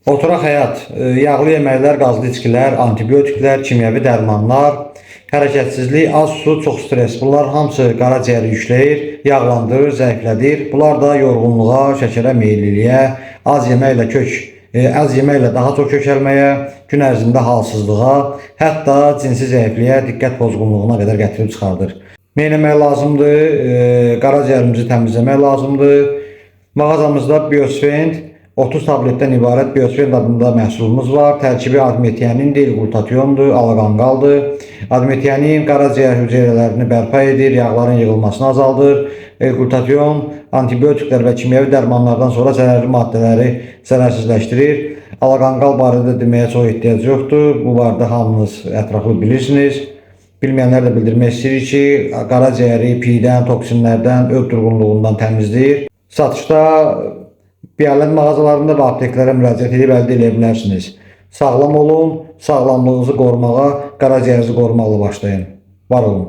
Oturaq həyat, yağlı yeməklər, qazlı içkilər, antibiotiklər, kimyəvi dərmanlar, hərəkətsizlik, az su, çox stres. Bunlar hamısı qaraciyəri yükləyir, yağlandırır, zəiflədir. Bunlar da yorğunluğa, şəkərə meyilliliyə, az yeməklə daha çox kökəlməyə, gün ərzində halsızlığa, hətta cinsi zəifliyə, diqqət pozğunluğuna qədər gətirib çıxardır. Nə etmək lazımdır? Qaraciyərimizi təmizləmək lazımdır. Mağazamızda Biosfend 30 tabletdən ibarət Biosfend adında məhsulumuz var. Tərkibi admetianindir, glutatyondur, alaqanqaldır. Admetianin qaraciyər hüceyrələrini bərpa edir, yağların yığılmasını azaldır. Glutatyon antibiotiklər və kimyəvi dərmanlardan sonra zərərli maddələri zərərsizləşdirir. Alaqanqal barədə deməyə çox ehtiyac yoxdur. Bu barədə hamınız ətraflı bilirsiniz. Bilməyənlər də bildirmək istəyirik ki, qaraciyəri piydən, toksinlərdən, öd durğunluğundan təmizləyir. Satışda Biyalət mağazalarında və apteklərə müraciət edib əldə edə bilərsiniz. Sağlam olun, sağlamlığınızı qorumağa, qaraciyərinizi qorumaqla başlayın. Var olun.